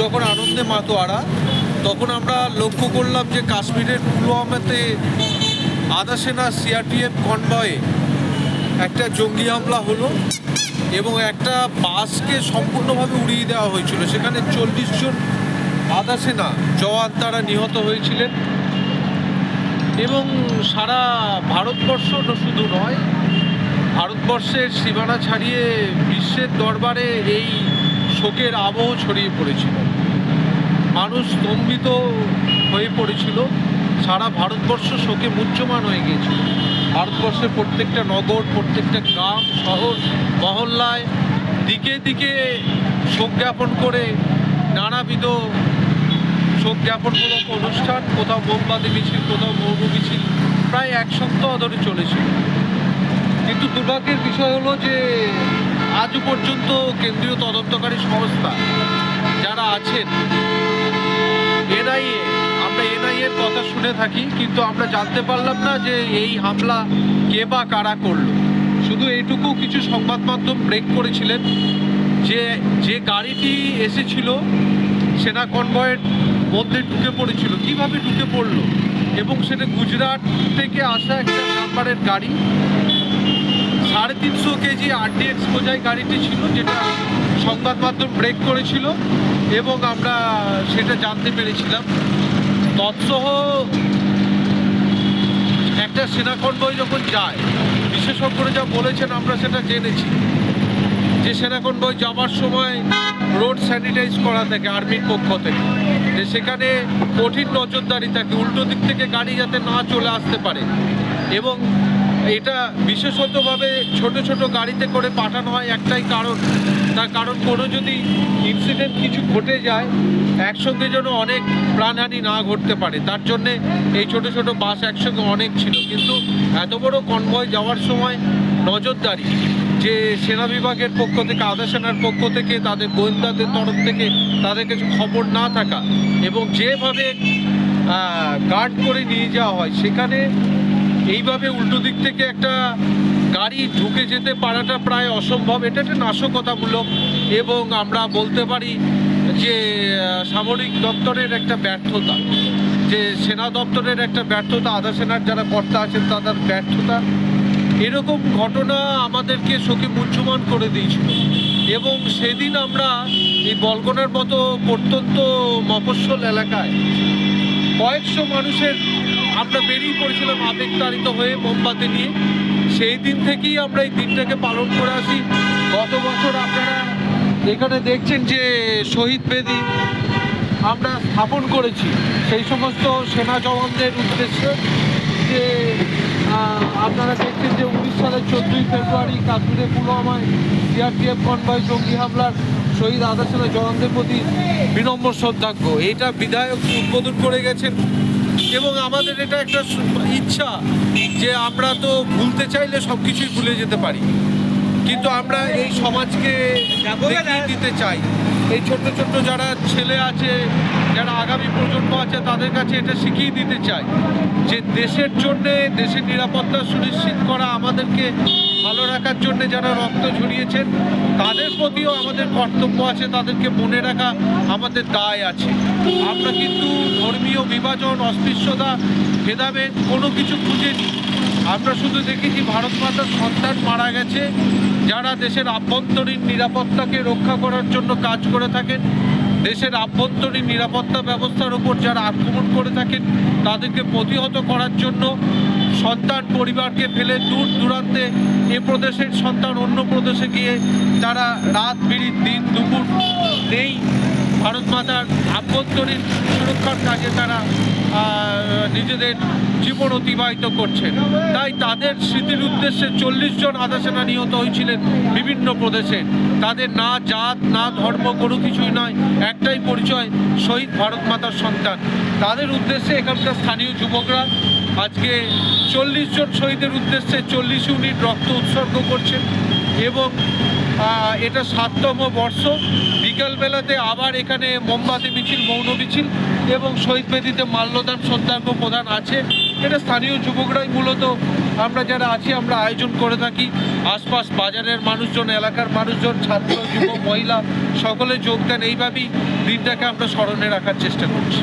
যখন আনন্দে মাতোয়ারা, তখন আমরা লক্ষ্য করলাম যে কাশ্মীরের পুলওয়ামাতে আধা সেনা সিআরপিএফ কনভয়ে একটা জঙ্গি হামলা হলো এবং একটা বাসকে সম্পূর্ণভাবে উড়িয়ে দেওয়া হয়েছিল। সেখানে 40 জন আধা সেনা জওয়ান তারা নিহত হয়েছিলেন এবং সারা ভারতবর্ষ শুধু নয়, ভারতবর্ষের সীমানা ছাড়িয়ে বিশ্বের দরবারে এই শোকের আবহ ছড়িয়ে পড়েছিল। মানুষ স্তম্ভিত হয়ে পড়েছিল, সারা ভারতবর্ষ শোকে মুহ্যমান হয়ে গিয়েছিল। ভারতবর্ষের প্রত্যেকটা নগর, প্রত্যেকটা গ্রাম, শহর, মহল্লায় দিকে দিকে শোক জ্ঞাপন করে নানাবিধ শোক জ্ঞাপনমূলক অনুষ্ঠান, কোথাও মোমবাতি মিছিল, কোথাও মৌন মিছিল, প্রায় 1 সপ্তাহ ধরে চলেছিল। কিন্তু দুর্ভাগ্যের বিষয় হলো যে আজ পর্যন্ত কেন্দ্রীয় তদন্তকারী সংস্থা যারা আছেন, এনআইএ, আমরা এনআইএর কথা শুনে থাকি, কিন্তু আমরা জানতে পারলাম না যে এই হামলা কে বা কারা করলো। শুধু এইটুকু কিছু সংবাদ মাধ্যম ব্রেক করেছিলেন যে গাড়িটি এসেছিল সেনা কনভয়ের মধ্যে ঢুকে পড়েছিল, কিভাবে ঢুকে পড়লো, এবং সেটা গুজরাট থেকে আসা একটা নাম্বারের গাড়ি, 350 কেজি আরডিএক্স বোঝাই গাড়িটি ছিল, যেটা সংবাদ মাধ্যম ব্রেক করেছিল এবং আমরা সেটা জানতে পেরেছিলাম। তৎসহ একটা সেনা কনভয় যখন যায়, বিশেষজ্ঞরা যা বলেছেন আমরা সেটা জেনেছি যে সেনা কনভয় যাওয়ার সময় রোড স্যানিটাইজ করা থাকে আর্মির পক্ষ থেকে, যে সেখানে কঠিন নজরদারি থাকে, উল্টো দিক থেকে গাড়ি যাতে না চলে আসতে পারে। এবং এটা বিশেষতভাবে ছোট ছোট গাড়িতে করে পাঠানো হয় একটাই কারণ, তার কারণ কোনো যদি ইনসিডেন্ট কিছু ঘটে যায় একসঙ্গে যেন অনেক প্রাণহানি না ঘটতে পারে, তার জন্যে এই ছোট ছোট বাস একসঙ্গে অনেক ছিল। কিন্তু এত বড় কনভয় যাওয়ার সময় নজরদারি, যে সেনা বিভাগের পক্ষ থেকে, আধা সেনার পক্ষ থেকে, তাদের গোয়েন্দাদের তরফ থেকে তাদের কিছু খবর না থাকা এবং যেভাবে গার্ড করে নিয়ে যাওয়া হয়, সেখানে এইভাবে উল্টো দিক থেকে একটা গাড়ি ঢুকে যেতে পারাটা প্রায় অসম্ভব। এটা একটা নাশকতামূলক এবং আমরা বলতে পারি যে সামরিক দপ্তরের একটা ব্যর্থতা, যে সেনা দপ্তরের একটা ব্যর্থতা, আধা সেনার যারা কর্তা আছেন তাদের ব্যর্থতা। এরকম ঘটনা আমাদেরকে শোকে মুহ্যমান করে দিয়েছিল এবং সেদিন আমরা এই বলগনার মতো প্রত্যন্ত মফস্বল এলাকায় কয়েকশো মানুষের আমরা বেরিয়ে পড়েছিলাম আবেগতাড়িত হয়ে মোমবাতি নিয়ে। সেই দিন থেকেই আমরা এই দিনটাকে পালন করে আসি। গত বছর আপনারা এখানে দেখছেন যে শহীদ বেদি আমরা স্থাপন করেছি সেই সমস্ত সেনা জওয়ানদের উদ্দেশ্যে, যে আপনারা দেখছেন যে 19 সালের 14ই ফেব্রুয়ারি কাশ্মীরের পুলওয়ামায় সিআরপিএফ কনভয় জঙ্গি হামলার শহীদ আধা সেনা জওয়ানদের প্রতি বিনম্র শ্রদ্ধাজ্ঞ, এটা বিধায়ক উদ্বোধন করে গেছেন। এবং আমাদের এটা একটা ইচ্ছা যে আমরা তো ভুলতে চাইলে সব কিছুই ভুলে যেতে পারি, কিন্তু আমরা এই সমাজকে দেখিয়ে দিতে চাই, এই ছোট্ট ছোট্ট যারা ছেলে আছে, যারা আগামী প্রজন্ম আছে, তাদের কাছে এটা শিখিয়ে দিতে চাই যে দেশের জন্যে, দেশের নিরাপত্তা সুনিশ্চিত করা, আমাদেরকে ভালো রাখার জন্যে যারা রক্ত ঝরিয়েছেন তাদের প্রতিও আমাদের কর্তব্য আছে, তাদেরকে মনে রাখা আমাদের দায় আছে। আমরা কিন্তু ধর্মীয় বিভাজন, অস্পৃশ্যতা, ভেদাভেদ কোনো কিছু খুঁজেনি। আমরা শুধু দেখেছি ভারত মাতার সন্তান মারা গেছে, যারা দেশের আভ্যন্তরীণ নিরাপত্তাকে রক্ষা করার জন্য কাজ করে থাকেন, দেশের আভ্যন্তরীণ নিরাপত্তা ব্যবস্থার উপর যারা আক্রমণ করে থাকেন তাদেরকে প্রতিহত করার জন্য সন্তান পরিবারকে ফেলে দূর দূরান্তে এ প্রদেশের সন্তান অন্য প্রদেশে গিয়ে তারা রাত বিড়ি দিন দুপুর নেই ভারত মাতার আভ্যন্তরীণ সুরক্ষার কাজে তারা নিজেদের জীবন অতিবাহিত করছেন। তাই তাদের স্মৃতির উদ্দেশ্যে 40 জন আধা সেনা নিহত হয়েছিলেন বিভিন্ন প্রদেশে। তাদের না জাত না ধর্ম কোনো কিছুই নয়, একটাই পরিচয়, শহীদ ভারত মাতার সন্তান। তাদের উদ্দেশ্যে এখানকার স্থানীয় যুবকরা আজকে 40 জন শহীদের উদ্দেশ্যে 40 ইউনিট রক্ত উৎসর্গ করছেন এবং এটা 7তম বর্ষ। বিকালবেলাতে আবার এখানে মোমবাতি মিছিল, মৌন মিছিল এবং শহীদ বেদিতে মাল্যদান শ্রদ্ধার্ঘ প্রদান আছে। এটা স্থানীয় যুবকরাই মূলত আমরা যারা আছি আমরা আয়োজন করে থাকি। আশপাশ বাজারের মানুষজন, এলাকার মানুষজন, ছাত্র, যুবক, মহিলা সকলে যোগ দেন। এইভাবেই দিনটাকে আমরা স্মরণে রাখার চেষ্টা করছি।